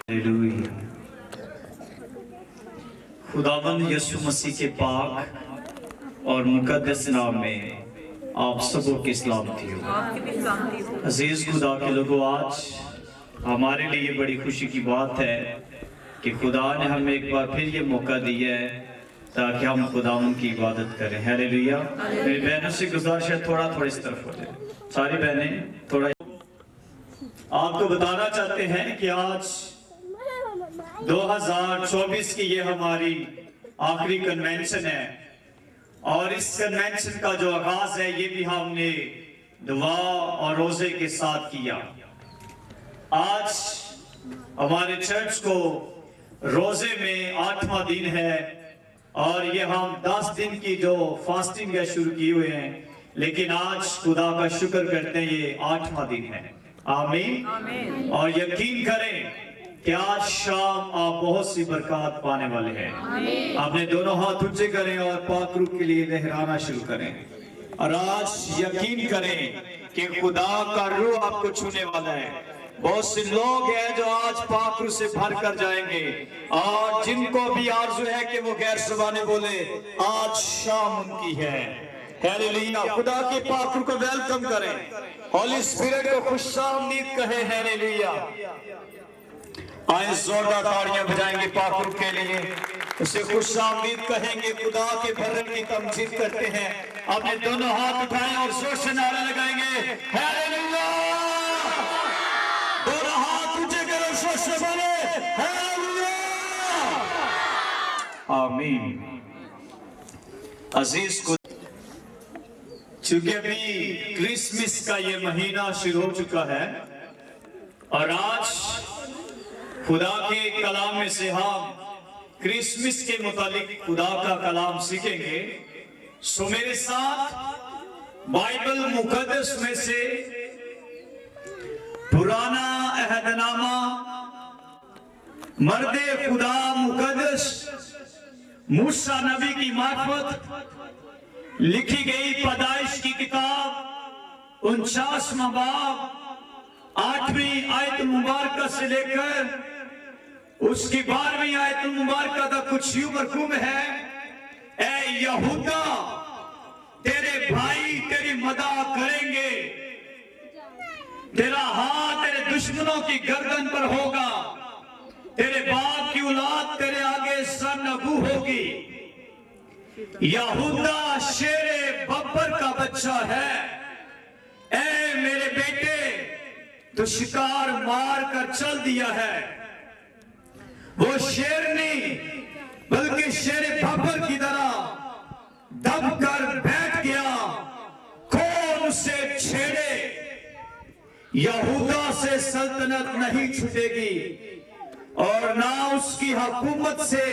Hallelujah. खुदावंद यीशु मसीह के पाक और मुकद्दस नाम में आप सबों की सलामती हो। अजीज खुदा के लोगों, आज हमारे लिए बड़ी खुशी की बात है कि खुदा ने हमें एक बार फिर ये मौका दिया है ताकि हम खुदावंद की इबादत करें। हालेलुया। मेरी बहनों से गुजारिश है थोड़ा इस तरफ हो जाए। सारी बहनें थोड़ा आपको बताना चाहते हैं कि आज 2024 की ये हमारी आखिरी कन्वेंशन है और इस कन्वेंशन का जो आगाज है ये भी हमने दुआ और रोजे के साथ किया। आज हमारे चर्च को रोजे में 8वां दिन है और ये हम 10 दिन की जो फास्टिंग है शुरू किए हुए हैं, लेकिन आज खुदा का शुक्र करते हैं ये 8वां दिन है। आमीन। और यकीन करें कि आज शाम आप बहुत सी बरकत पाने वाले हैं। आपने दोनों हाथ ऊंचे करें और पाक रूह के लिए लहराना शुरू करें और आज यकीन करें कि खुदा का रूह आपको छूने वाला है। बहुत से लोग हैं जो आज पाक रूह से भर कर जाएंगे और जिनको भी आरज़ू है कि वो गैर ज़बानें बोले, आज शाम उनकी है। हालेलुया। खुदा के पाक रूह को वेलकम करें, होली स्पिरिट को खुशामदीद कहें। हालेलुया। आए जोरदार ताड़ियां बजाएंगे पाक रूह के लिए, उसे खुशामदीद कहेंगे, खुदा के भरने की तमजीद करते हैं। अपने दोनों हाथ उठाएं और जोर से नारा लगाएंगे हालेलुया। दोनों हाथ ऊंचे करो, जोर से बोले हालेलुया। आमीन। अजीज को चूंकि अभी क्रिसमस का ये महीना शुरू हो चुका है और आज खुदा के कलाम में से हम क्रिसमस के मुतालिक खुदा का कलाम सीखेंगे। सो मेरे साथ बाइबल मुकद्दस में से पुराना अहदनामा मर्दे खुदा मुकद्दस मूसा नबी की मार्फत लिखी गई पैदाइश की किताब 49वां बाब 8वीं आयत मुबारक से लेकर उसकी 12वीं आयत मुबारक का कुछ यूं मरकूम है, ए यहूदा तेरे भाई तेरी मदद करेंगे, तेरा हाथ तेरे दुश्मनों की गर्दन पर होगा, तेरे बाप की औलाद तेरे आगे सरनगू होगी। यहूदा शेरे बब्बर का बच्चा है। ए मेरे बेटे तो शिकार मार कर चल दिया है, वो शेर नहीं बल्कि शेर बब्बर की तरह दब कर बैठ गया, कौन उसे छेड़े। यहूदा से सल्तनत नहीं छूटेगी और ना उसकी हुकूमत से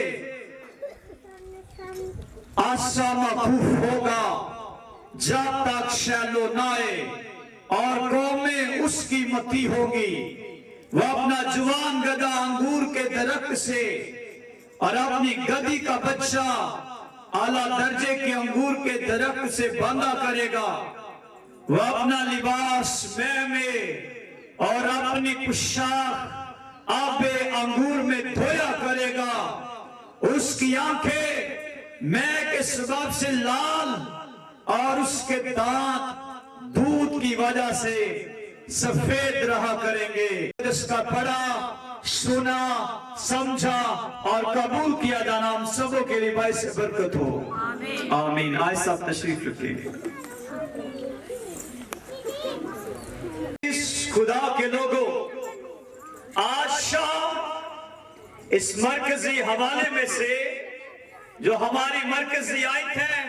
आसा मखूफ होगा जब तक शैलो ना आए और कौमें उसकी मती होगी। वो अपना जवान गधा अंगूर के दरख्त से और अपनी गधी का बच्चा आला दर्जे के अंगूर के दरख्त से बांधा करेगा। वो अपना लिबास मैं में और अपनी पोशाक आबे अंगूर में धोया करेगा। उसकी आंखें मैं के सबब से लाल और उसके दांत दूध की वजह से सफेद रहा करेंगे। इसका पढ़ा सुना समझा और कबूल किया जाना हम सबों के लिए बाइस बरकत हो। आमीन। आज सब तशरीफ रखेंगे। इस खुदा के लोगों, आज शाम इस मरकजी हवाले में से जो हमारी मरकजी आयत है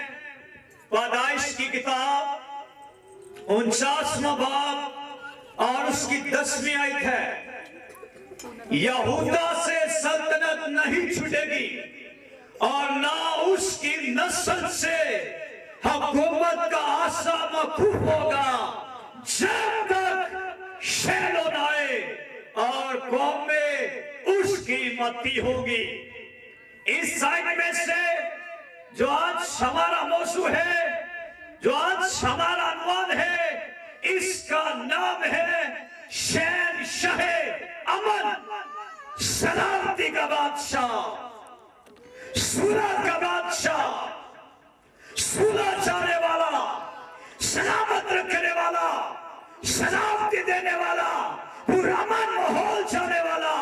पैदाइश की किताब 49वां बाब और उसकी 10वीं आयत है। यहूदा से सल्तनत नहीं छूटेगी और ना उसकी नस्ल से हुकूमत का आसा मखूफ होगा जब तक शैलो न आए और कौम में उसकी मती होगी। इस आयत में से जो आज हमारा मौजू है, जो आज हमारा अनुवाद है, इसका नाम है शहंशाह अमन। सलामती का बादशाह, सुलह का बादशाह, सुलह चाहने वाला, सलामत रखने वाला, सलामती देने वाला, पुरअमन माहौल चाहने वाला,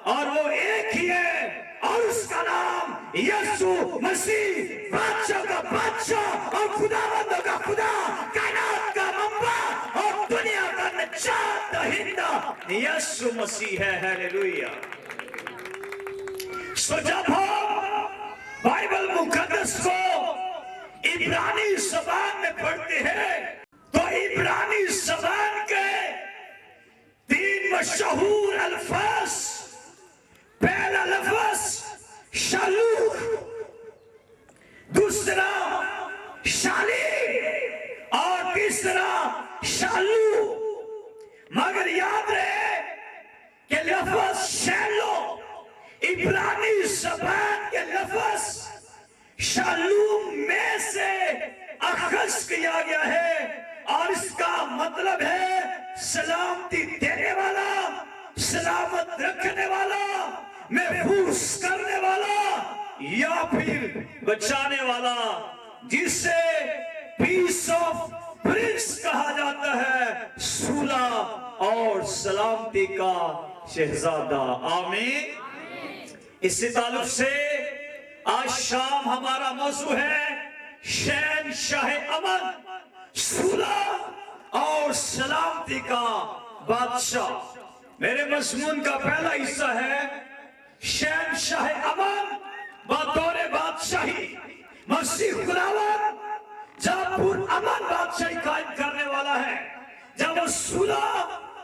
और वो एक ही है और उसका नाम यीशु मसीह, बादशाह का बादशाह और खुदावंद का खुदा, कायनात का मंबा और दुनिया का निजात दहिंदा यीशु मसीह है। हालेलुया। सो जब हम बाइबल मुकद्दस को इब्रानी ज़बान में पढ़ते हैं तो इब्रानी ज़बान के 3 मशहूर अल्फाज, पहला लफ्ज़ शालूक, दूसरा शालीम और तीसरा शालू। मगर याद रहे कि लफ्ज़ शैलो इब्रानी ज़बान के लफ्ज़ शालूम में से अखज़ किया गया है और इसका मतलब है सलामती देने वाला, सलामत रखने वाला, महफूज करने वाला या फिर बचाने वाला, जिसे पीस ऑफ प्रिंस कहा जाता है, सुलह और सलामती का शहजादा। आमीन। इसी ताल्लुक से आज शाम हमारा मौजू है शहंशाह अमन, सुलह और सलामती का बादशाह। मेरे मज़मून का पहला हिस्सा है शहंशाह अमन बतौर बादशाही। मसीह खुदावंद जब पुरअमन बादशाही कायम करने वाला है, जब वो सुलह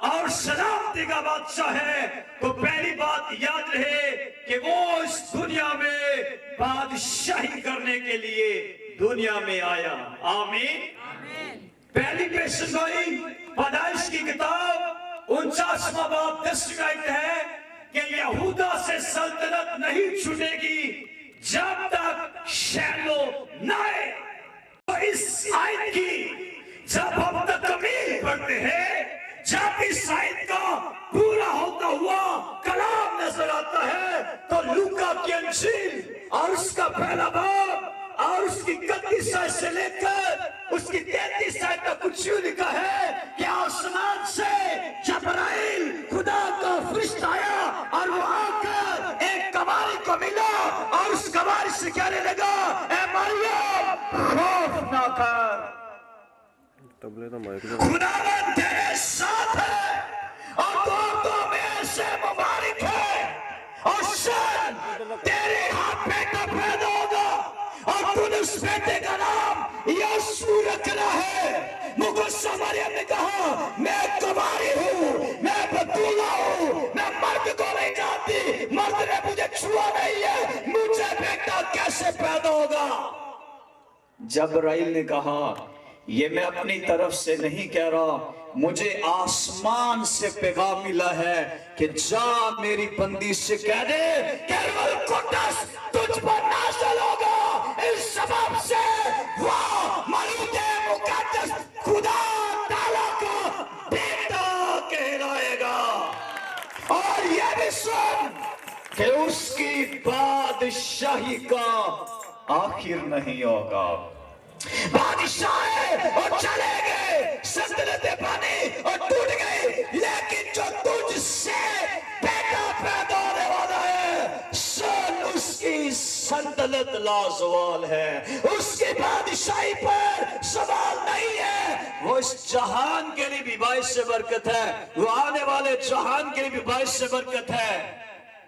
और सलामती का बादशाह है, तो पहली बात याद रहे कि वो इस दुनिया में बादशाही करने के लिए दुनिया में आया। आमीन। पहली पेशगोई पैदाइश की किताब 49वां बाब 10वीं आयत है कि यहूदा से सल्तनत नहीं छूटेगी जब तक शैलो न आए। तो इस आयत की जब हम तकमील पढ़ते हैं, जब इस आयत का पूरा होता हुआ कलाम नजर आता है, तो लूका की इंजील और उसका पहला बाब और उसकी 31 आयत से लेकर उसकी 33 आयत तक कुछ यूं लिखा है कि आसमान से जबराइल खुदा का फरिश्ता आया और वो आकर एक कवारी को मिला और उस कवारी से कहने लगा, ए मरियम खौफ ना कर, खुदावंद तेरे साथ है और तो में से मुबारक है और शन तेरे हाथ बेटा पैदा होगा और तूने उस बेटे का नाम यीशु रखना है। मुगस्सा मरियम ने कहा, मैं कुमारी हूँ, मैं बतूला हूँ, मैं मर्द को नहीं जानती, मर्द ने मुझे छुआ नहीं है, मुझे बेटा कैसे पैदा होगा। जबराइल ने कहा, ये मैं अपनी तरफ से नहीं कह रहा, मुझे आसमान से पैगाम मिला है कि जा मेरी बंदी से कह दे कि रूह कुद्दस तुझ पर नाज़िल होगा। इस सबब से वो मौलूद मुकद्दस खुदा ताला का बेटा कहलाएगा। और ये भी सुन कि उसकी बादशाही का आखिर नहीं होगा। बादशाह है और चले गए, सल्तनतें बनी और टूट गई, लेकिन जो तुझसे बेटा पैदा होने वाला है, सन उसकी सल्तनत लाजवाल है, उसकी बादशाही पर सवाल नहीं है। वो इस जहान के लिए भी बाइस से बरकत है, वो आने वाले जहान के लिए भी बाइस से बरकत है,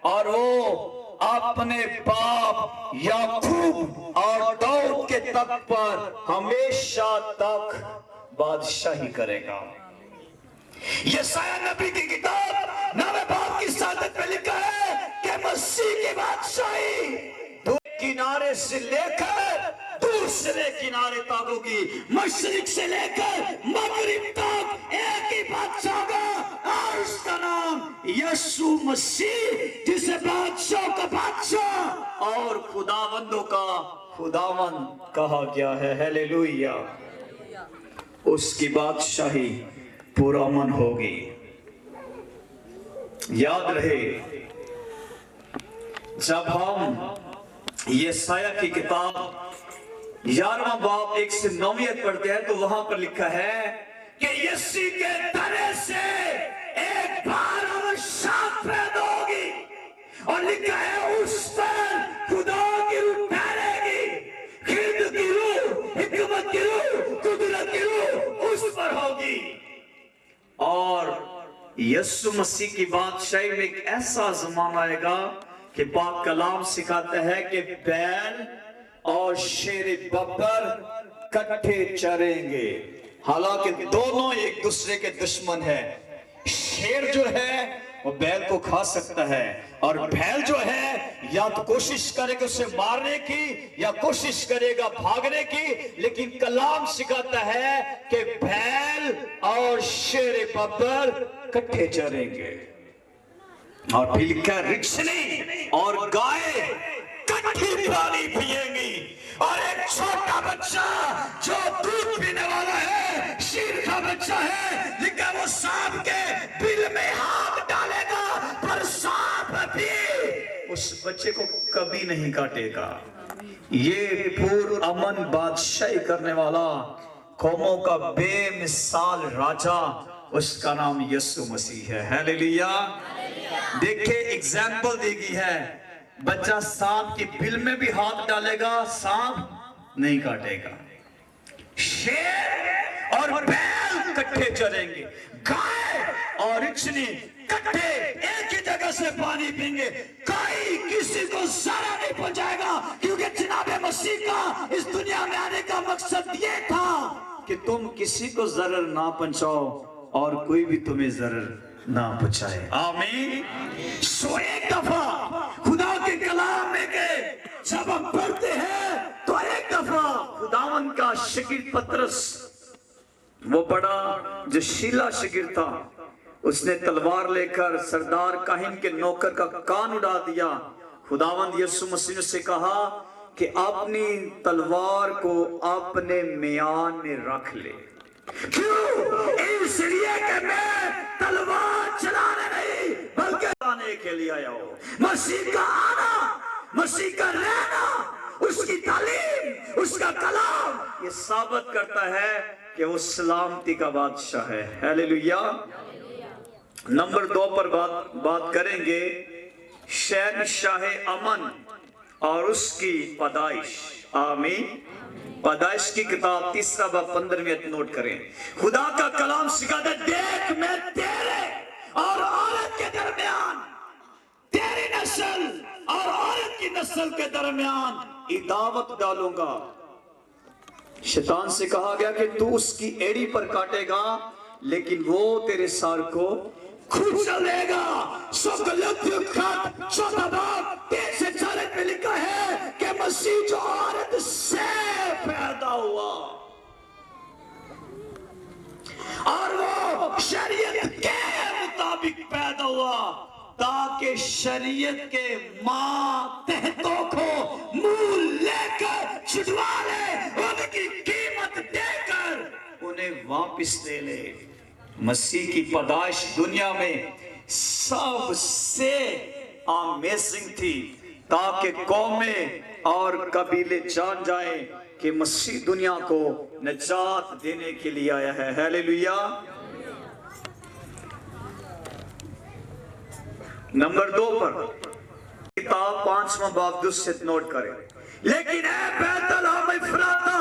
और वो अपने बाप याकूब और दाऊद के तख्त पर हमेशा तक बादशाही करेगा। यशायाह नबी की किताब 9वें बाब की 7 में लिखा है कि मसीह की बादशाही किनारे से लेकर दूसरे किनारे तक होगी, मशरिक से लेकर मगरिब तक एक ही बादशाह होगा और उसका नाम यीशु मसीह, जिसे बादशाह का बादशाह और खुदावंदों का खुदावंद कहा गया है। हालेलुया। उसकी बादशाही पुरअमन होगी। याद रहे जब हम यशायाह की किताब 11वां बाब 1 से 9 आयत पढ़ते हैं तो वहां पर लिखा है कि यीशु के तने से एक बार शाख पैदा होगी, और लिखा है उस पर खुदा की रूह ठहरेगी, खिद की रूह, हिकमत की रूह, कुदरत की रूह उस पर होगी। और यीशु मसीह की बादशाही में एक ऐसा जमाना आएगा कि पाक कलाम सिखाता है कि बैल और शेर बब्बर इकट्ठे चरेंगे। हालांकि दोनों एक दूसरे के दुश्मन है। शेर जो है वो बैल को खा सकता है, और बैल जो है या तो कोशिश करेगा उसे मारने की या कोशिश करेगा भागने की, लेकिन कलाम सिखाता है कि बैल और शेर बब्बर इकट्ठे चरेंगे। और फिर लिखा है रिछनी और गाय इकट्ठी पानी पिएंगी, और एक छोटा बच्चा जो दूध पीने वाला है, शीर का बच्चा है, लिखा वो सांप के बिल में हाथ डालेगा पर सांप भी उस बच्चे को कभी नहीं काटेगा। ये पूर्ण अमन बादशाही करने वाला कौमों का बेमिसाल राजा, उसका नाम यीशु मसीह है। हालेलुया। देखिए एग्जाम्पल दी गई है, बच्चा सांप की बिल में भी हाथ डालेगा, सांप नहीं काटेगा। शेर और बैल इकट्ठे चरेंगे, गाय और रिछनी इकट्ठे एक ही जगह से पानी पीएंगे, कोई किसी को जरा नहीं पहुंचाएगा, क्योंकि जनाब मसीह का इस दुनिया में आने का मकसद ये था कि तुम किसी को जरर ना पहुंचाओ और कोई भी तुम्हें जरर ना पहुंचाए। आमीन। सो एक दफा खुदा के कलाम में के जब हम पढ़ते हैं तो एक दफा खुदावन का शागिर्द पतरस, वो बड़ा जो शीला शागिर्द था, उसने तलवार लेकर सरदार काहिन के नौकर का कान उड़ा दिया। खुदावंद यीशु मसीह से कहा कि अपनी तलवार को अपने म्यान में रख ले। क्यों? इसलिए कि मैं तलवार चलाने नहीं बल्कि चलाने के लिए आया हूं। मसीह का आना, मसीह का रहना, उसकी तालीम, उसका कलाम ये साबित करता है कि वो सलामती का बादशाह है। हालेलुया। नंबर 2 पर बात करेंगे, शहंशाह अमन और उसकी पैदाइश। आमीन। पैदाइश की किताब 3 बाब 15 नोट करें। खुदा का कलाम सिखाता है, देख मैं तेरे और औरत के दरमियान, तेरी नस्ल और औरत की नस्ल के दरमियान इदावत डालूंगा। शैतान से कहा गया कि तू उसकी एड़ी पर काटेगा, लेकिन वो तेरे सर को खुजल देगा। चौथा बाब 3 से 4 में लिखा है कि मसीह जो औरत से पैदा हुआ और वो शरीयत के मुताबिक पैदा हुआ, ताकि शरीयत के मातहतों को मुंह लेकर छुड़वा ले, उनकी कीमत देकर उन्हें वापस ले ले। मसीह की पैदाइश दुनिया में सबसे अमेजिंग थी, ताकि कौमें और कबीले जान जाएं कि मसीह दुनिया को निजात देने के लिए आया है। हालेलुया। नंबर 2 पर किताब 5वां बाब 2 से नोट करें। लेकिन ऐ बैतलहम इफ्राता,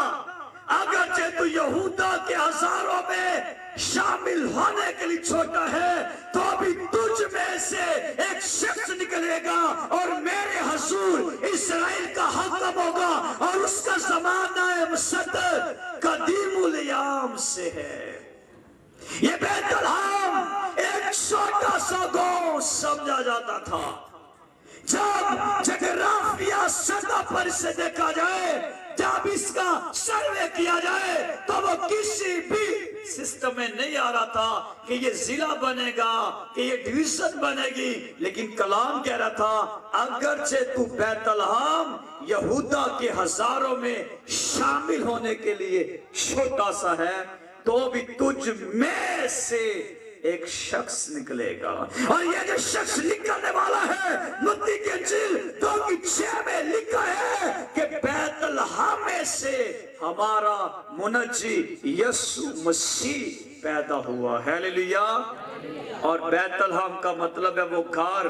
अगरचे तू यहूदा के हजारों में शामिल होने के लिए छोटा है, तो अभी तुझ में से एक शख्स निकलेगा और मेरे हजूर इस्राएल का हाकिम होगा, और उसका ज़माना मुसद्दद कदीमुल याम से है। ये बैतलहम एक छोटा सा गांव समझा जाता था। जब जगराफिया सतह पर से देखा जाए, जब इसका सर्वे किया जाए, तो वो किसी भी सिस्टम में नहीं आ रहा था कि ये जिला बनेगा, कि ये डिवीजन बनेगी। लेकिन कलाम कह रहा था, अगरचे तू बैतलहम यहूदा के हजारों में शामिल होने के लिए छोटा सा है, तो भी तुझ में से एक शख्स निकलेगा। और ये जो शख्स निकलने वाला है, मत्ती की इंजील 2 ہمارا منجی یسوع مسیح پیدا ہوا. ہیلیلویا. اور بیت الحم کا مطلب ہے وہ گھر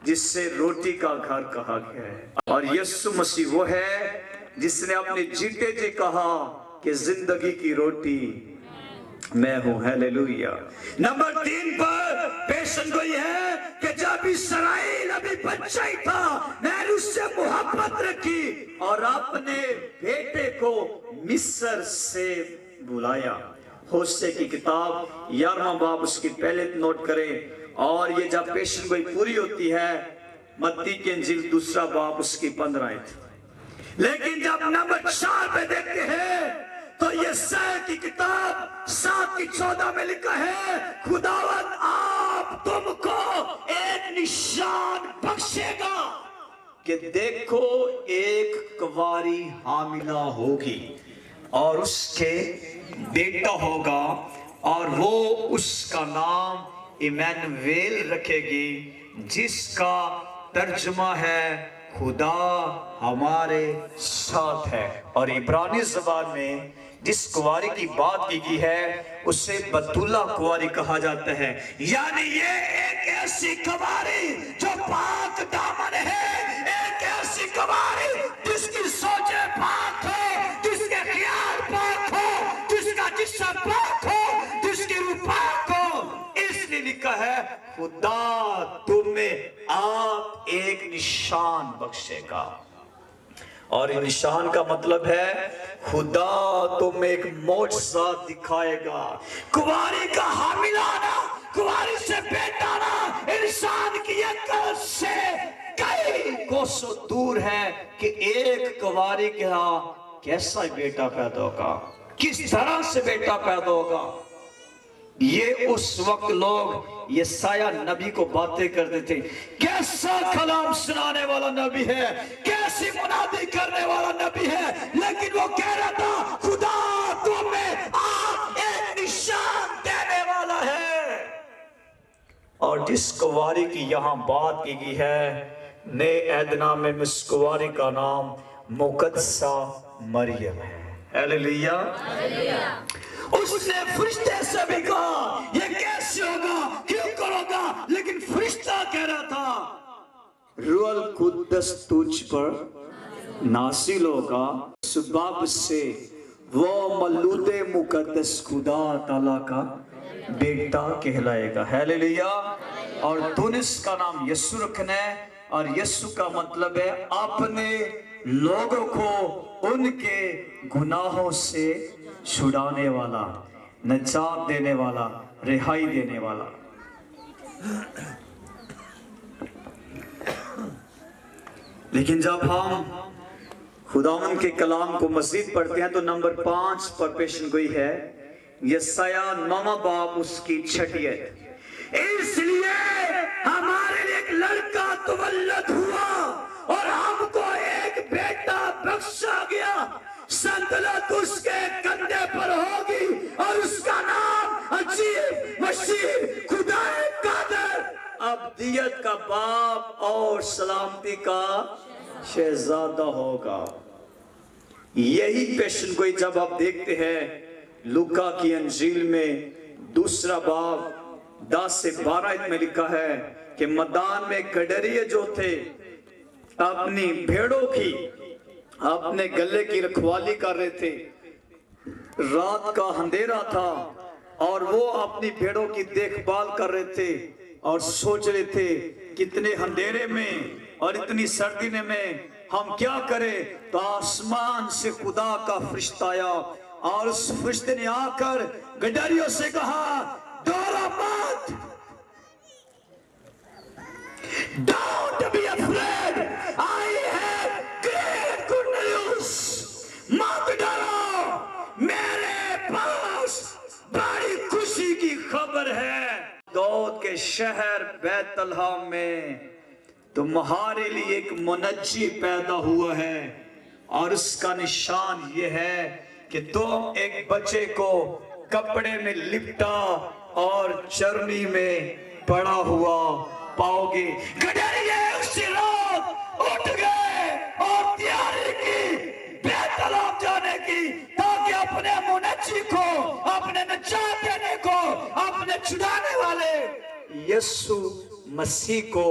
جس سے روٹی کا گھر کہا گیا ہے. اور یسوع مسیح وہ ہے جس نے اپنے جیتے جی کہا کہ زندگی کی روٹی میں ہوں. ہیلیلویا. نمبر 3 پر پیشن گوئی ہے کہ جب اسرائیل ابھی بچہ ہی تھا میں نے اس سے محبت رکھی اور اپنے بیٹے کو مصر سے بلایا. ہوشے کی کتاب 11واں باب اس کی پہلے نوٹ کریں. اور یہ جب پیشن گوئی پوری ہوتی ہے متی کی انجیل 2 باب اس کی 15 آیت. لیکن جب نمبر 4 پہ دیکھتے ہیں تو یہ یسایا کی کتاب 7:14 میں لکھا ہے خداوند آپ تم کو ایک نشان بخشے گا کہ دیکھو ایک کنواری حاملہ ہوگی اور اس کے بیٹا ہوگا اور وہ اس کا نام ایمانویل رکھے گی جس کا ترجمہ ہے خدا ہمارے ساتھ ہے. اور عبرانی زبان میں جس کنواری کی بات کی گئی ہے اسے بتولہ کنواری کہا جاتا ہے. یعنی یہ ایک ایسی کنواری جو پاک دامن ہے, ایک ایسی کنواری جس کی سوچیں پاک ہو, جس کے خیال پاک ہو, جس کا جسم پاک ہو, جس کی روح پاک ہو. اس لیے لکھا ہے خدا تمہیں آپ ایک نشان بخشے گا. اور نشان کا مطلب ہے خدا تمہیں ایک معجزہ دکھائے گا. کنواری کا حامل آنا, کنواری سے بیٹا آنا انسان کی عقل سے کئی کوسوں دور ہے کہ ایک کنواری کے ہاں کیسا بیٹا پیدا ہوگا, کس طرح سے بیٹا پیدا ہوگا. یہ اس وقت لوگ یسایہ نبی کو باتیں کرتے تھے, کیسا کلام سنانے والا نبی ہے, کیسی منادی کرنے والا نبی ہے. لیکن وہ کہہ رہا تھا خدا تمہیں آپ ایک نشان دینے والا ہے. اور جس کنواری کی یہاں بات کی گئی ہے نئے عہد نامے میں اس کنواری کا نام مقدسہ مریم ہے. ہیلیلویا. اس نے فرشتے سے بھی کہا یہ کیسے ہوگا, کیوں کرو گا, لیکن فرشتہ کہہ رہا تھا روح القدس تجھ پر نازل ہوگا, سبب سے وہ مولود مقدس خدا تعالیٰ کا بیٹا کہلائے گا. ہیلیلویا. اور تو نے اس کا نام یسوع رکھنا ہے, اور یسوع کا مطلب ہے اپنے لوگوں کو ان کے گناہوں سے چھڑانے والا, نجات دینے والا, رہائی دینے والا. لیکن جب ہم خداوند کے کلام کو مزید پڑھتے ہیں تو نمبر 5 پر پیشن گوئی ہے یسایہ 9واں باب اس کی 6 آیت. اس لیے ہمارے لیے ایک لڑکا تولد ہوا اور ہم کو ایک بیٹا بخشا گیا, سلطنت اس کے کندھے پر ہوگی اور اس کا نام عجیب, مشیر, خدا قادر, ابدیت کا باپ اور سلامتی کا شہزادہ ہوگا. یہی پیشن گوئی جب آپ دیکھتے ہیں لوکا کی انجیل میں 2 باب 10 سے 12 میں لکھا ہے کہ میدان میں گڈریے جو تھے اپنی بھیڑوں کی اپنے گلے کی رکھوالی کر رہے تھے. رات کا اندھیرا تھا اور وہ اپنی بھیڑوں کی دیکھ بھال کر رہے تھے اور سوچ رہے تھے کتنے اندھیرے میں اور اتنی سردی میں ہم کیا کریں. تو آسمان سے خدا کا فرشتہ آیا اور اس فرشتے نے آ کر گڈریوں سے کہا ڈرو مت, Don't be afraid, I have great good news. مت ڈرو, میرے پاس بڑی خوشی کی خبر ہے. داؤد کے شہر بیت الحم میں تمہارے لیے ایک منجی پیدا ہوا ہے اور اس کا نشان یہ ہے کہ تم ایک بچے کو کپڑے میں لپٹا اور چرنی میں پڑا ہوا پاؤ گے. گڈریے اسی رات اٹھ گئے اور تیاری کی بیت الحم جانے کی. यीशु मसीह को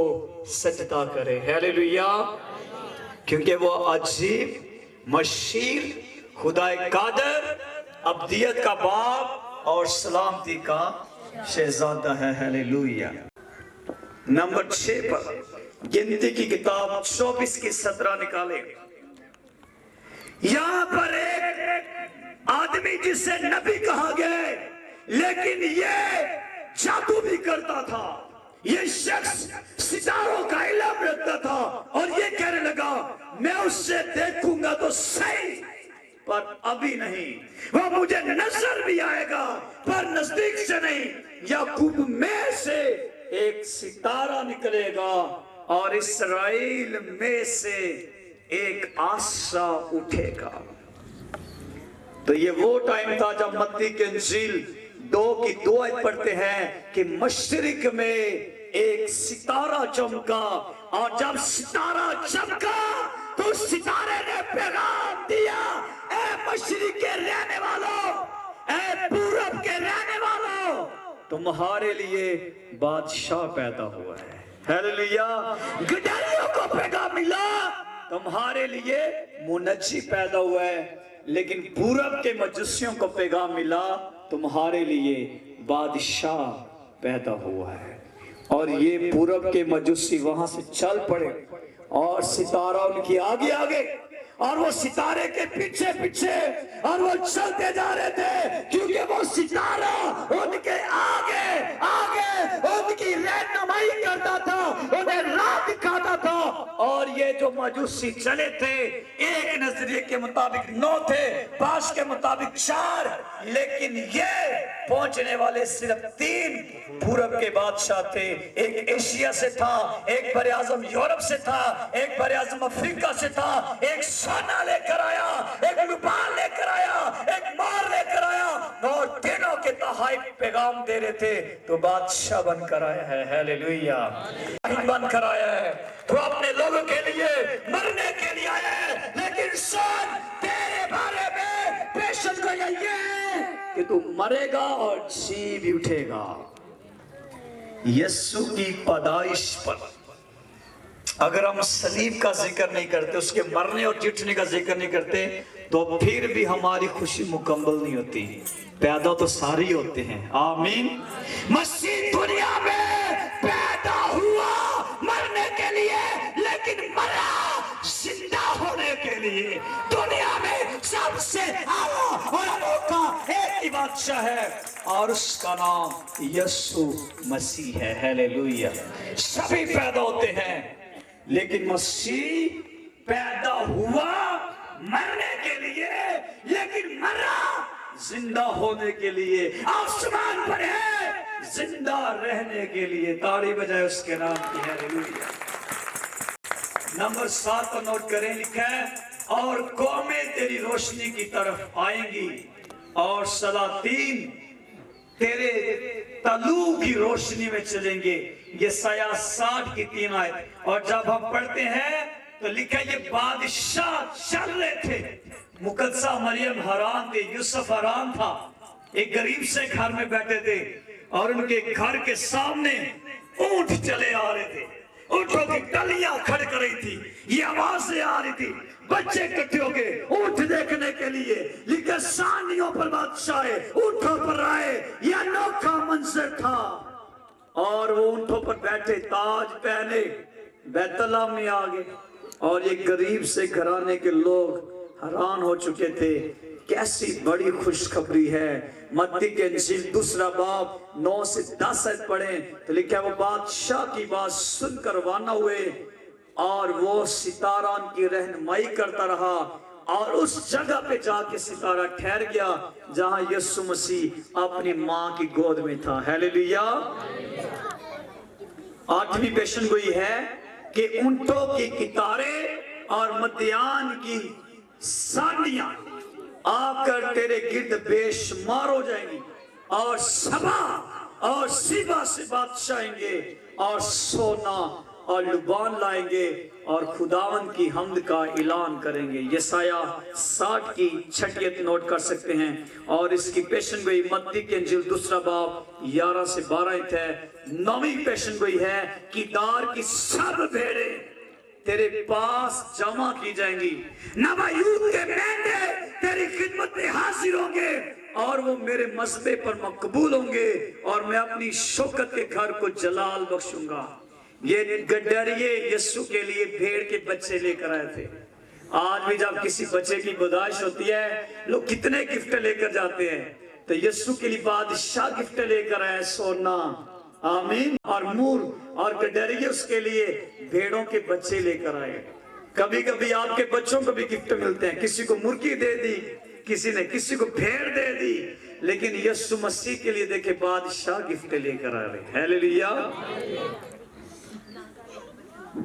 सजदा करे। हालेलुया। क्योंकि वो अजीब, मशीर, खुदाए कादर, अब्दियत का बाप और सलामती का शहजादा है। हालेलुया। नंबर 6 पर गिनती की किताब 24 की 17 निकाले। यहां पर एक आदमी जिसे नबी कहा गया, लेकिन ये जादू भी करता था। ये शख्स सितारों का इल्म रखता था और ये कहने लगा मैं उससे देखूंगा तो सही, पर अभी नहीं। वो मुझे नजर भी आएगा पर नजदीक से नहीं। याकूब में से एक सितारा निकलेगा और इस्राएल में से एक आशा उठेगा। तो ये वो टाइम था जब मत्ती के इंजील 2 की 2 आयत पढ़ते हैं कि मशरिक में एक सितारा चमका, और जब सितारा चमका तो उस सितारे ने पैगाम दिया, ए मशरिक के रहने वालों, ए पूरब के रहने वालों, तुम्हारे लिए बादशाह पैदा हुआ है। हालेलुया। गदरियों को पैगाम मिला, तुम्हारे लिए मुनज्जी पैदा हुआ है। लेकिन पूरब के मजूसियों को पैगाम मिला, तुम्हारे लिए बादशाह पैदा हुआ है। और ये पूरब के मजूसी वहां से चल पड़े और सितारा उनकी आगे आगे और वो सितारे के पीछे पीछे, और वो चलते जा रहे थे क्योंकि वो सितारा उनके आगे आगे उनकी रहनुमाई करता था, उन्हें राह दिखाता था। और ये जो मजूसी चले थे, एक नजरिए के मुताबिक 9 थे, 5 के मुताबिक 4, लेकिन ये पहुंचने वाले सिर्फ 3 पूरब के बादशाह थे। एक एशिया से था, एक बड़े आजम यूरोप से था, एक बड़े आजम अफ्रीका से था, एक सोना लेकर आया, एक रुपाल लेकर आया, एक मार लेकर आया, और तीनों के तहाइफ पैगाम दे रहे थे। तो बादशाह बनकर आया है। हालेलुया। बनकर आया है तो अपने लोगों के लिए मरने के लिए आया है। लेकिन सुन, तेरे बारे में पेशेंट को ये है कि तू मरेगा और जी भी उठेगा। यीशु की पैदाइश पर अगर हम सलीब का जिक्र नहीं करते, उसके मरने और उठने का जिक्र नहीं करते, तो फिर भी हमारी खुशी मुकम्मल नहीं होती। पैदा तो सारे होते हैं। आमीन। मसीह दुनिया में पैदा हुआ मरने के लिए, लेकिन मरा जिंदा होने के लिए। दुनिया में सबसे आला और अनोखा एक ही बादशाह है और उसका नाम यीशु मसीह है। हालेलुया। सभी पैदा होते हैं, लेकिन मसीह पैदा हुआ मरने के लिए, लेकिन मरा जिंदा होने के लिए। आसमान पर है जिंदा रहने के लिए। ताड़ी बजाए उसके नाम की। हालेलुया। नंबर 7 को नोट करें। लिखा है, और कौमें तेरी रोशनी की तरफ आएंगी और सलातीन तेरे तलू की रोशनी में चलेंगे। ये साया 60 की 3 आयत। और जब हम पढ़ते हैं तो लिखा है, ये बादशाह चल रहे थे। मुकद्दसा मरियम हैरान थे, यूसुफ हैरान था। एक गरीब से घर में बैठे थे और उनके घर के सामने ऊंट चले आ रहे थे। ऊंटों की टलियां खड़क रही थी, ये आवाजें आ रही थी। बच्चे इकट्ठे हो गए ऊंट देखने के लिए। लिखा, सानियों पर बादशाह ऊंटों पर आए। यह अनोखा मंजर था। और वो ऊंटों पर बैठे, ताज पहने, बैतलहम में आ गए। और ये गरीब से घराने के लोग हैरान हो चुके थे। कैसी बड़ी खुशखबरी है। मत्ती के इंजील 2 बाब 9 से 10 पढ़े तो लिखा है, वो बादशाह की बात सुनकर रवाना हुए और वो सितारा उनकी रहनुमाई करता रहा। और उस जगह पे जाके सितारा ठहर गया जहां यीशु मसीह अपनी मां की गोद में था। हालेलुया। 8वीं पेशन गोई है कि ऊंटों की कितारें और मध्याह्न की सानियां आकर तेरे गिर्द बेशुमार हो जाएंगी, और सबा और सिबा से बादशाह आएंगे, और सोना और लुबान लाएंगे और खुदावन की हम्द का ऐलान करेंगे। यसाया 60 की 6 आयत नोट कर सकते हैं। और इसकी पेशन गोई मत्ती के इंजील 2 बाब 11 से 12 है। 9वीं पेशन गोई है कि दार की सब भेड़ें तेरे पास जमा की जाएंगी, नबायूत के मेंढे तेरी खिदमत में हाजिर होंगे और वो मेरे मसबे पर मकबूल होंगे और मैं अपनी शौकत के घर को जलाल बख्शूंगा। ये गडरिये यीशु के लिए भेड़ के बच्चे लेकर आए थे। आज भी जब किसी बच्चे की पैदाइश होती है, लोग कितने गिफ्ट लेकर जाते हैं, तो यीशु के लिए बादशाह गिफ्ट लेकर आए, सोना, आमीन, और मूर और गडरिये उसके लिए भेड़ों के बच्चे लेकर आए। कभी कभी आपके बच्चों को भी गिफ्ट मिलते हैं, किसी को मुर्गी दे दी, किसी ने किसी को भेड़ दे दी, लेकिन यीशु मसीह के लिए देखे बादशाह गिफ्ट लेकर आ रहे। हालेलुया।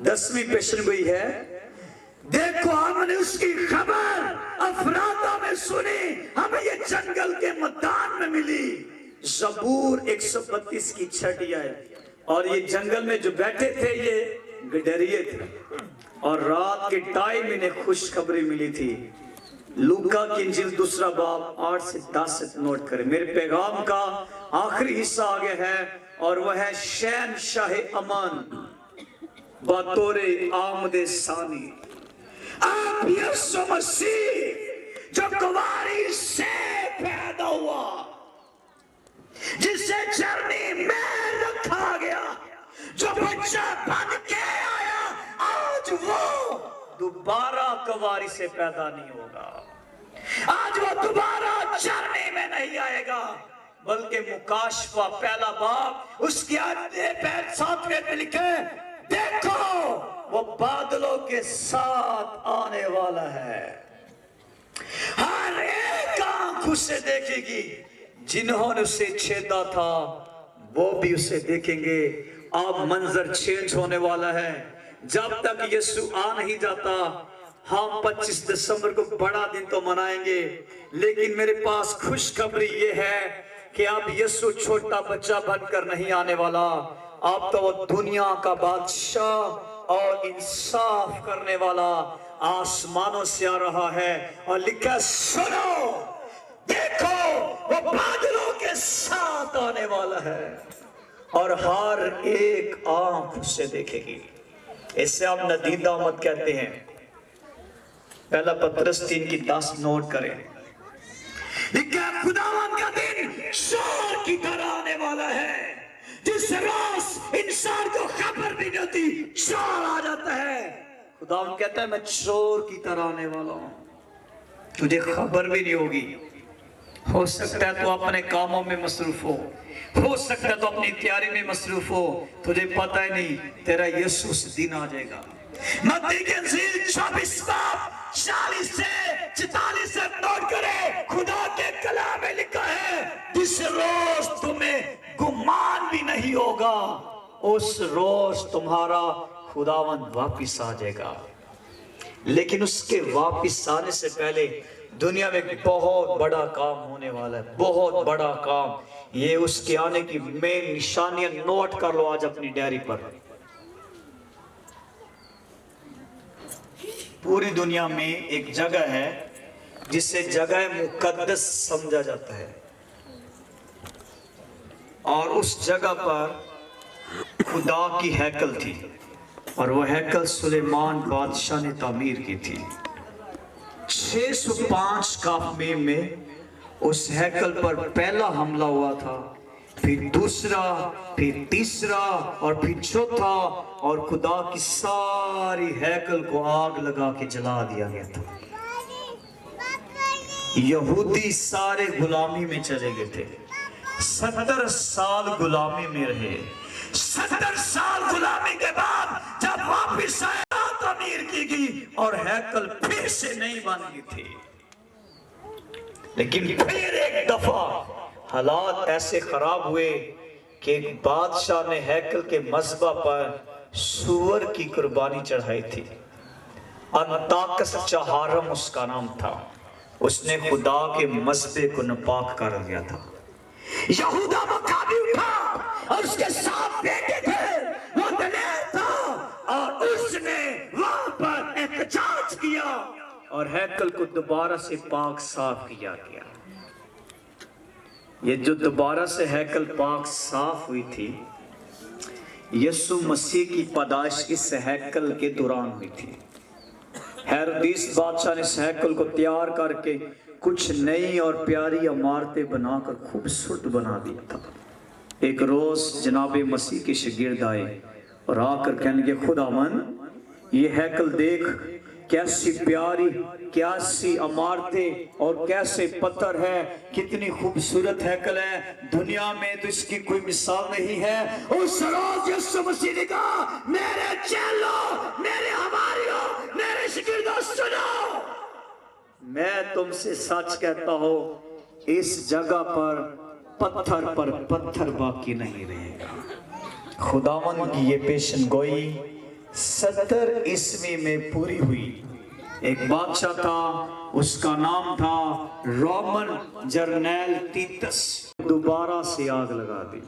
10वीं पेशन गोई है, देखो हमने उसकी खबर अफरादा में सुनी, हमें ये जंगल के मैदान में मिली। ज़बूर 132 की 6 आयत। और ये जंगल में जो बैठे थे ये गडरिये थे और रात के टाइम इन्हें खुशखबरी मिली थी। लूका की इंजील 2 बाब 8 से 10 नोट करें। मेरे पैगाम का आखिरी हिस्सा आ गया है और वह है शहनशाह अमन बतौरे आमदे सानी। आप यीशु मसीह जो कुंवारी से पैदा हुआ, जिसे चरनी में रखा गया, जो बच्चा बन के आया, आज वो दोबारा कुंवारी से पैदा नहीं होगा। आज वो दोबारा चरनी में नहीं आएगा, बल्कि मुकाशफा 1 बाब उसके 7वें में लिखे, देखो वो बादलों के साथ आने वाला है, हर एक आंख उसे देखेगी, जिन्होंने उसे छेदा था वो भी उसे देखेंगे। अब मंजर चेंज होने वाला है। जब तक यीशु आ नहीं जाता, हम 25 दिसंबर को बड़ा दिन तो मनाएंगे, लेकिन मेरे पास खुशखबरी ये है कि अब यीशु छोटा बच्चा बनकर नहीं आने वाला, अब तो वो दुनिया का बादशाह और इंसाफ करने वाला आसमानों से आ रहा है। और लिखा, सुनो, देखो वो बादलों के साथ आने वाला है और हर एक आंख उसे देखेगी। इससे हम नदीदा आमद कहते हैं। 1 पतरस 3 की 10 नोट करें। खुदावंद का दिन शोर की तरह आने वाला है, जिस रोज इंसान को खबर भी नहीं होती, शोर आ जाता है। खुदावंद कहता है, मैं चोर की तरह आने वाला हूं, तुझे खबर भी नहीं होगी। हो सकता है तो अपने कामों में मसरूफ हो सकता है तो अपनी तैयारी में मसरूफ हो, तुझे पता ही नहीं तेरा यीशु उस दिन आ जाएगा। मत्ती की इंजील 24 बाब 40 से 44 से नोट करें। खुदा के कलाम में लिखा है, जिस रोज तुम्हें गुमान भी नहीं होगा, उस रोज तुम्हारा खुदावंद वापिस आ जाएगा। लेकिन उसके वापिस आने से पहले दुनिया में एक बहुत बड़ा काम होने वाला है, बहुत बड़ा काम। ये उसके आने की मेन निशानियां नोट कर लो आज अपनी डायरी पर। पूरी दुनिया में एक जगह है जिसे जगह मुकद्दस समझा जाता है, और उस जगह पर खुदा की हैकल थी, और वह हैकल सुलेमान बादशाह ने तामीर की थी। 605 काफे में उस हैकल पर पहला हमला हुआ था, फिर दूसरा, फिर तीसरा और फिर चौथा, और खुदा की सारी हैकल को आग लगा के जला दिया गया था। यहूदी सारे गुलामी में चले गए थे, 70 साल गुलामी में रहे। 70 साल गुलामी के बाद जब वापिस आया, तामीर की गई और हैकल फिर से नहीं बनी थी। लेकिन फिर एक दफा हालात ऐसे खराब हुए कि एक बादशाह ने हैकल के मज़बा पर सूअर की कुर्बानी चढ़ाई थी। अंताकस चहारम उसका नाम था। उसने खुदा के मज़बे को नापाक कर दिया था। यहूदा मकाबी उठा और उसके साथ बेटे थे, वो दलेर था उसने वहां पर एहतजाज किया और हैकल को दोबारा से पाक साफ किया गया। ये जो दोबारा से हैकल पाक साफ हुई थी, यीशु मसीह की पैदाइश इस हैकल के दौरान हुई थी। हेरोदेस बादशाह ने इस हैकल को तैयार करके कुछ नई और प्यारी इमारतें बनाकर खूबसूरत बना दिया था। एक रोज जनाब मसीह के शागिर्द आए और आकर कहने लगे, खुदावन ये हैकल देख, कैसी प्यारी, कैसी इमारतें और कैसे पत्थर है, कितनी खूबसूरत हैकल है, दुनिया में तो इसकी कोई मिसाल नहीं है। उस रोज यीशु मसीह ने कहा, मेरे चेलों, मेरे हवारियों, मेरे शागिर्दों सुनो, मैं तुमसे सच कहता हूं, इस जगह पर पत्थर बाकी नहीं रहेगा। खुदावन की ये पेशन गोई 70 ईस्वी में पूरी हुई। एक बादशाह था, उसका नाम था रोमन जर्नैल तीतस। दोबारा से आग लगा दी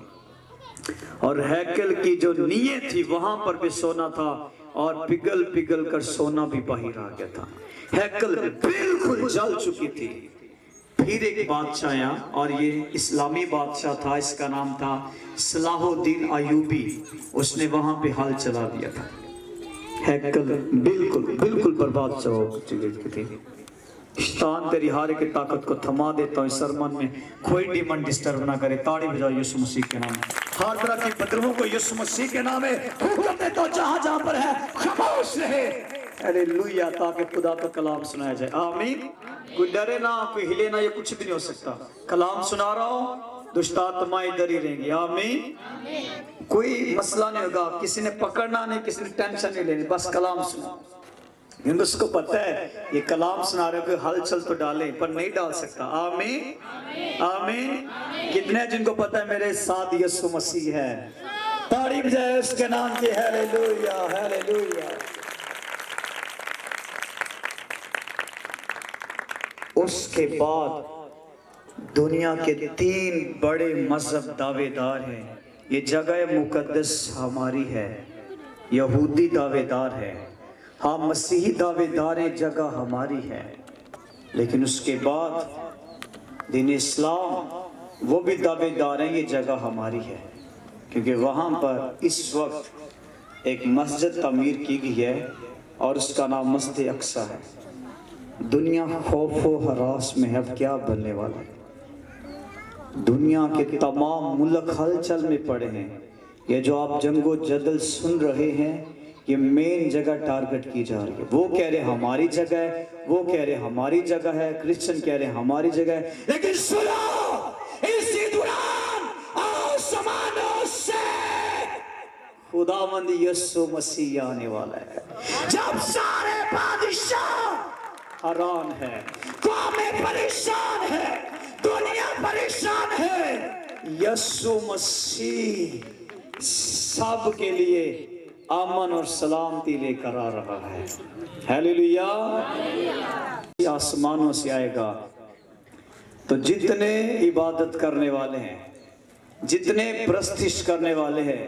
और हैकल की जो नींव थी वहां पर भी सोना था और पिघल कर सोना भी बाहर आ गया था। हैकल बिल्कुल जल चुकी थी। फिर एक बादशाह आया और ये इस्लामी बादशाह था, इसका नाम था सलाहुद्दीन अयूबी। उसने वहां पे हल चला दिया था। हैकल बिल्कुल बर्बाद हो चुकी थी। शैतान तेरी हारे की ताकत को थमा देता हूँ। सरमन में कोई डिमांड डिस्टर्ब ना करे। ताड़ी बजाओ यीशु मसीह के नाम में। हर तरह की बदबू को यीशु मसीह के नाम में हुक्म देता हूँ, जहां पर है खामोश रहे। हालेलुया, ताकि खुदा का कलाम सुनाया जाए। आमीन। कोई डरे ना, कोई हिले ना, ये कुछ भी नहीं हो सकता। कलाम सुना रहा हूँ, दुष्ट आत्माएं डरी रहेंगी। आमीन। कोई मसला नहीं होगा, किसी ने पकड़ना नहीं, किसी ने टेंशन नहीं लेनी, बस कलाम सुना। क्योंकि उसको पता है ये कलाम सुना रहे कोई हलचल तो डाले, पर नहीं डाल सकता। आमीन आमीन। कितने जिनको पता है मेरे साथ यीशु मसीह है, तारीफ जाए उसके नाम की। Hallelujah hallelujah. उसके बाद दुनिया के 3 बड़े मजहब दावेदार हैं। ये जगह मुकद्दस हमारी है, यहूदी दावेदार है, हम मसीही दावेदार हैं, जगह हमारी है। लेकिन उसके बाद दीन इस्लाम वो भी दावेदार हैं, ये जगह हमारी है, क्योंकि वहाँ पर इस वक्त एक मस्जिद तामीर की गई है और उसका नाम मस्जिद अक्सा है। दुनिया खौफ व हरास में अब क्या बनने वाला है। दुनिया के तमाम मुल्क हलचल में पड़े हैं। ये जो आप जंगो जदल सुन रहे हैं, ये मेन जगह टारगेट की जा रही है। वो कह रहे हमारी जगह है, वो कह रहे हमारी जगह है, क्रिश्चियन कह रहे हमारी जगह है। लेकिन सुनो, इसी दौरान आसमानों से खुदावंद यीशु मसीह आने वाला है, जब सारे बादशाह हैरान है, कौमें परेशान है, दुनिया परेशान है। यीशु मसीह सब के लिए अमन और सलामती लेकर आ रहा है। हालेलुया। आसमानों से आएगा तो जितने इबादत करने वाले हैं, जितने प्रस्तिश करने वाले हैं,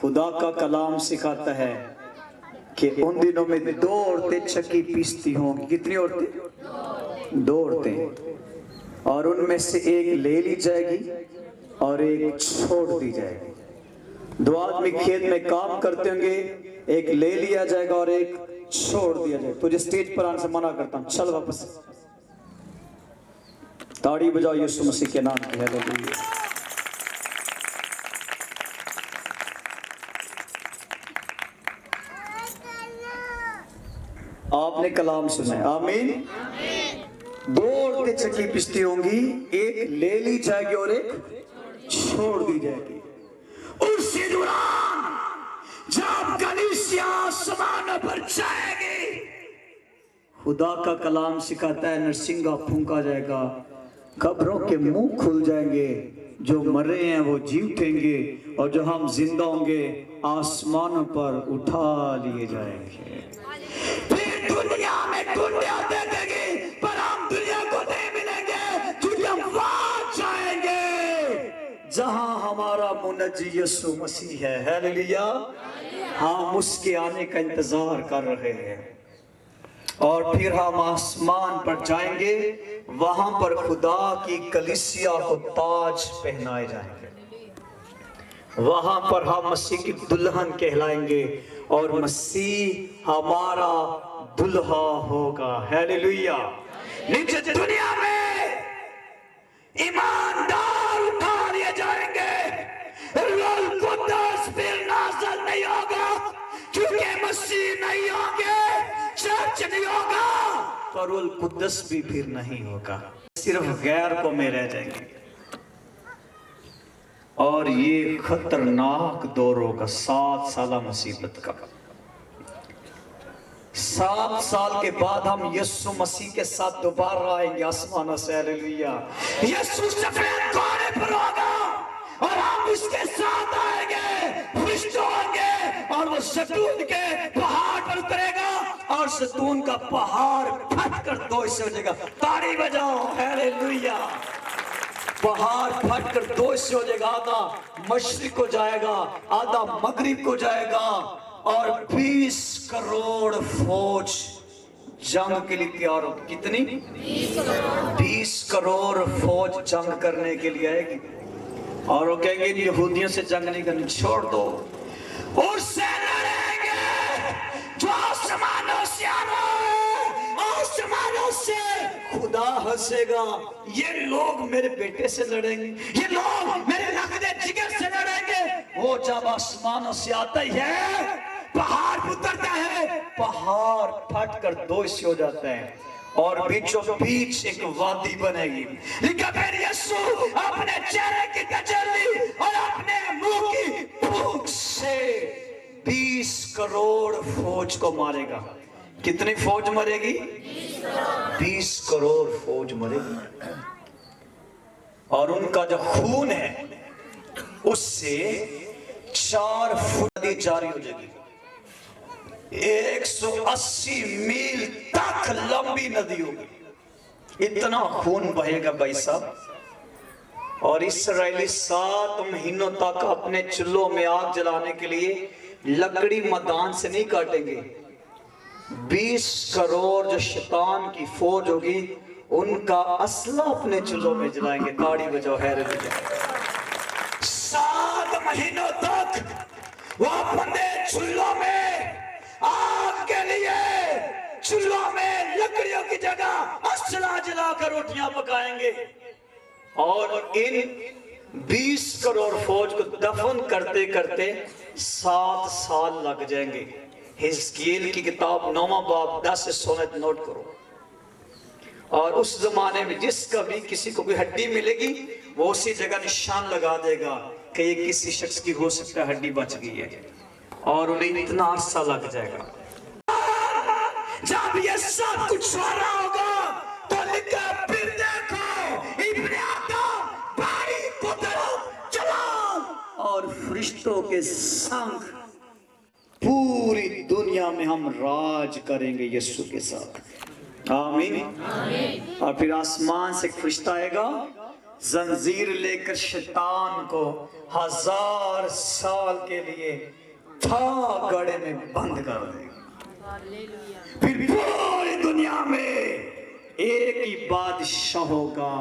खुदा का कलाम सिखाता है कि उन दिनों में 2 औरतें चक्की पीसती होंगी। कितनी औरतें? 2 औरतें, और उनमें से एक ले ली जाएगी और एक छोड़ दी जाएगी। 2 आदमी खेत में काम करते होंगे, एक ले लिया जाएगा और एक छोड़ दिया जाएगा। तुझे स्टेज पर आने से मना करता हूं, चल वापस। ताड़ी बजाओ यीशु मसीह के नाम पे। हालेलुया। आपने कलाम सुना है। आमीन। 2 औरतें चक्की पिसती होंगी, एक ले ली जाएगी और एक छोड़ दी जाएगी। उसी दौरान जब कलीसिया आसमान पर जाएगी, खुदा का कलाम सिखाता है नरसिंगा फूंका जाएगा, कब्रों के मुंह खुल जाएंगे, जो मरे हैं वो जी उठेंगे और जो हम जिंदा होंगे आसमानों पर उठा लिए जाएंगे। फिर दुनिया में दुनिया दे देगी, पर हम दुनिया को नहीं मिलेंगे, क्योंकि हम वहां जाएंगे जहां हमारा मुनज्जी यीशु मसीह है। हालेलुया। हम उसके आने का इंतजार कर रहे हैं। और फिर हम आसमान पर जाएंगे, वहां पर खुदा की कलीसिया को ताज पहनाए जाएंगे। वहां पर हम मसीह की दुल्हन कहलाएंगे और मसीह हमारा दुल्हा होगा। हालेलुया। नीचे दुनिया में ईमानदार उठा लिए जाएंगे, रूह कुद्दुस फिर नाज़िल नहीं होगा, क्योंकि मसीह नहीं होंगे, चर्च नहीं होगा, तो रूह कुद्दुस भी फिर नहीं होगा, सिर्फ गैर को में रह जाएंगे। और ये खतरनाक दौर होगा 7 साल मुसीबत का। 7 साल के बाद हम यीशु मसीह के साथ दोबारा आएंगे आसमानों से। हालेलुया। यीशु सफेद घोड़े पर होगा और हम उसके साथ आएंगे, खुश होंगे, और वो ज़ैतून के पहाड़ पर उतरेगा और ज़ैतून का पहाड़ फट कर 2 हिस्से हो जाएगा। ताली बजाओ। हालेलुया। पहाड़ फट कर 2 हिस्से हो जाएगा, आधा मशरिक को जाएगा, आधा मगरिब को जाएगा, और 20 करोड़ फौज जंग के लिए तैयार हो। कितनी? 20 करोड़ फौज जंग करने के लिए आएगी। और वो कहेंगे यहूदियों से जंग नहीं करनी, छोड़ दो, उससे लड़ेंगे जो आसमानों से आ रहा है, आसमानों से। खुदा हंसेगा, ये लोग मेरे बेटे से लड़ेंगे, ये लोग मेरे नकदे जिगर से लड़ेंगे। वो जब आसमानों से आता ही है, पहाड़ उतरता है, पहाड़ फट कर 2 हिस्से हो जाता है, और बीचों बीच एक वादी बनेगी। लेकिन फिर यीशु अपने चेहरे की तजल्ली और अपने मुंह की फूंक से 20 करोड़ फौज को मारेगा। कितनी फौज मरेगी? 20 करोड़ फौज मरेगी। और उनका जो खून है उससे 4 फुट नदी जारी हो जाएगी। 180 मील तक लंबी नदी होगी। इतना खून बहेगा भाई साहब। और इस्राएली 7 महीनों तक अपने चूल्हों में आग जलाने के लिए लकड़ी मैदान से नहीं काटेंगे। 20 करोड़ जो शैतान की फौज होगी, उनका असला अपने चूल्हों में जलाएंगे। ताड़ी बजाओ। हालेलुया। 7 महीनों तक वो अपने चूल्हों में आग के लिए, चूल्हों में लकड़ियों की जगह असला जलाकर रोटियां पकाएंगे। और इन 20 करोड़ फौज को दफन करते करते 7 साल लग जाएंगे। हिजकियेल की किताब 9वां बाब 10 से 16 नोट करो। और उस जमाने में जिसका भी किसी को कोई हड्डी मिलेगी, वो उसी जगह निशान लगा देगा कि ये किसी शख्स की हो सकता है हड्डी बच गई है, और उन्हें इतना अरसा लग जाएगा। जब ये सब कुछ हो रहा होगा तो लिखा, फिर देखो इब्ने आदम बारी को तरफ चला, और फरिश्तों के संग पूरी दुनिया में हम राज करेंगे यीशु के साथ। आमीन। और फिर आसमान से एक फरिश्ता आएगा, जंजीर लेकर शैतान को 1000 साल के लिए था गड़े में बंद कर देगा। फिर पूरी दुनिया में एक ही बादशाह होगा,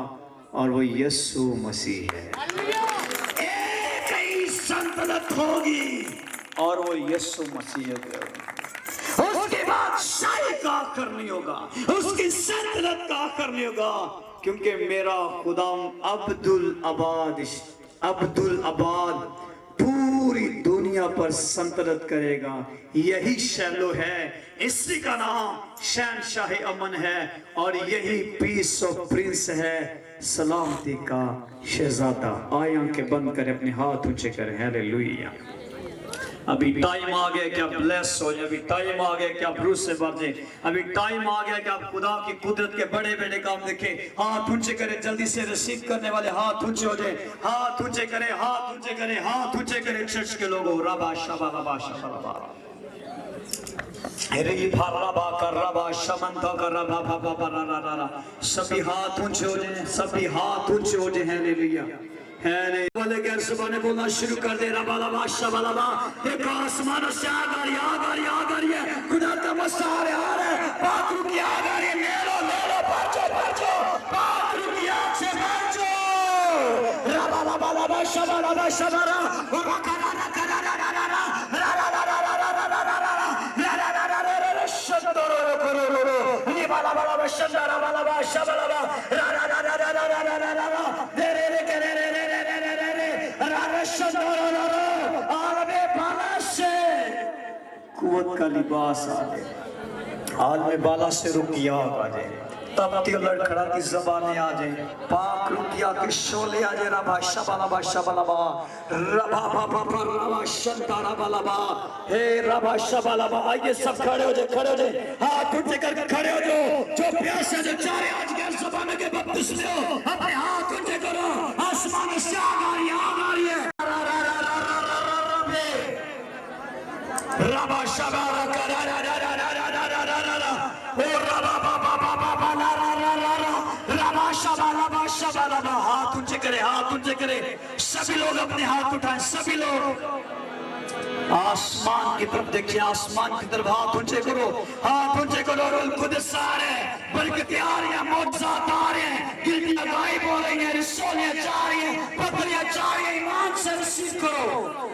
और वो यीशु मसीह है। एक ही सल्तनत होगी, और वो यीशु मसीह होगा। उसके बाद शाही का आखिर नहीं होगा, उसकी सल्तनत का आखिर नहीं होगा, क्योंकि मेरा खुदा अब्दुल आबाद पूरी दुनिया पर सल्तनत करेगा। यही शैलो है, इसी का नाम शहनशाह अमन है, और यही पीस ऑफ प्रिंस है, सलामती का शहजादा। आए आंखें बंद करें, अपने हाथ ऊंचे करें। हालेलुया। अभी टाइम आ गया कि आप ब्लेस हो जाए, अभी टाइम आ गया कि आप रूह से भर जाए, अभी टाइम आ गया कि आप खुदा की कुदरत के बड़े बड़े काम देखें। हाथ ऊंचे करें, जल्दी से रिसीव करने वाले हाथ ऊंचे हो जाए, हाथ ऊंचे करें, हाथ ऊंचे करें, हाथ ऊंचे करें। चर्च के लोगों, रबा शबा रबा शबा रबा सभी हाथ ऊंचे हो जाए, सभी हाथ ऊंचे हो जाए। हालेलुया। बोले गैर ज़बान बोलना शुरू कर दे रबा लबा शबा लबा देखो आसमानों से आ गई है खुदा का मसार आ रहा है पात्रों की आ गई है ले लो परचो पात्रों की आग से परचो रबा लबा शबा रा कुवत का लिबास आ जाए हाल में बाला से रुकिया आ जाए तब लड़खड़ा की जबानें आ जाए पाक रुकिया के शोले आ जाए रबा शबा रबा शंता रबा हे रबा शबा आइए सब खड़े हो जाए हाथ उठे कर खड़े हो जाओ जो प्यास है जो चाहे आज के ज़बान के बपतिस्मे हो अपने हाथ उठे करो आसमान से आ गई है रबा शबा हाथ ऊंचे करे सभी लोग अपने हाथ उठाएं सभी लोग आसमान की तरफ देखिए आसमान की तरफ हाथ ऊंचे करो रूह कुद्स आ रहे हैं बरकतें आ रही हैं मौजज़ात आ रहे हैं गिरतियां गायब हो रही हैं रिसोलियां जा रही हैं पत्थरियां जा रही हैं ईमान से रिसीव करो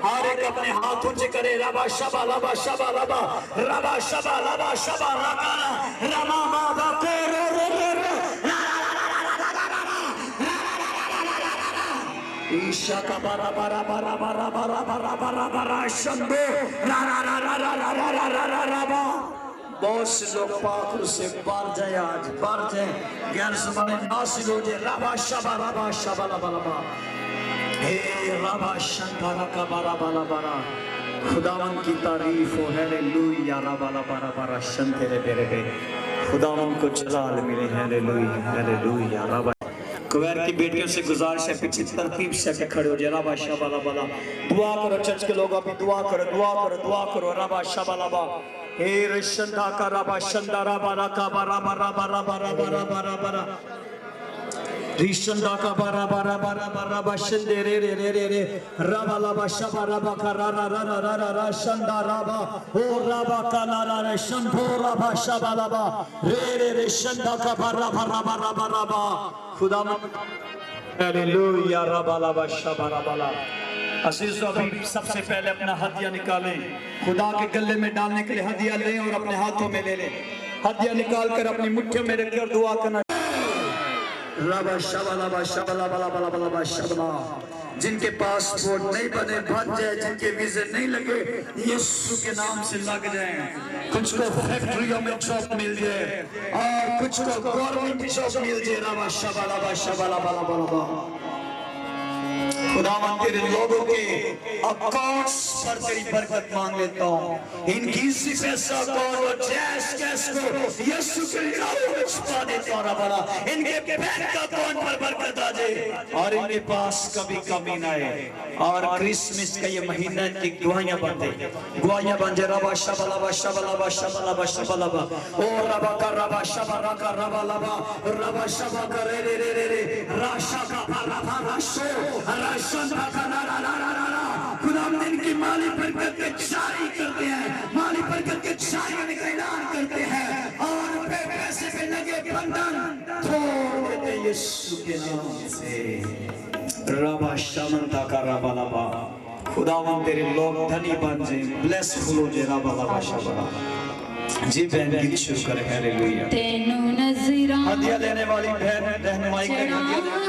हर एक अपने हाथ ऊंचे करे रबा शबा लबा रमा मादा ईशा का बारा शंदो बहुत से लोग पाखुर से बार जाए ज्ञान समाने नासिल हो जाए रबा शबा लबा हे रबा शंकारा का बारा खुदावन की तारीफ हो हालेलुया रबा लबा शंतेरे बेरे खुदावन को जलाल मिले हालेलुया रबा कुवैत की बेटियों से गुजारिश है पीछे तरतीब से के खड़े हो जाए रबा शबा लबा दुआ करो चर्च के लोग अभी दुआ करो रबा शबा लबा हे रशंदा का रबा शंदा रबा रिशंदा का बारा शंदे रे रबा लबा शबा रबा का रा शंदा रबा हो रबा का रा शंभो रबा शबा लबा रे शंदा का रबा खुदा हालेलुया रबा लबा शबा रबा अजीजों अभी सबसे पहले अपना हदिया निकालें खुदा के गले में डालने के लिए हदिया लें और अपने हाथों में ले लें हदिया निकाल कर अपनी मुट्ठियों में रखकर दुआ करना रबा शबा जिनके पासपोर्ट नहीं बने बन जाए जिनके वीजे नहीं लगे यीशु के नाम से लग जाए कुछ को फैक्ट्रियों में जॉब मिल जाए और कुछ को गवर्नमेंट जॉब मिल जाए रबा शबा खुदावन तेरे लोगों के अकाउंट्स पर तेरी बरकत मांग लेता हूँ इनकी इसी पैसा और जैस कैश को यीशु के नाम में छुपा देता हूँ रबा इनके बैंक अकाउंट पर बरकत आ जाए और इनके पास कभी कमी ना आए और क्रिसमस का ये महीना की दुआएं बन जाए रबा शबा लबा ओ रबा का रबा शबा का रे राशा का राशो खुदा दिन की माली बरकत के जारी करते हैं माली बरकत के जारी का ऐलान करते हैं और पैसे पे लगे बंधन तोड़ देते यीशु के नाम से रबा शमंता का रबा लबा खुदावन तेरे लोग धनी बन जाए ब्लेसफुल हो जाए रबा लबा शबा जी बहन की शुक्र है हालेलुया तेनू नजरा हदिया लेने वाली बहन रहनुमाई करें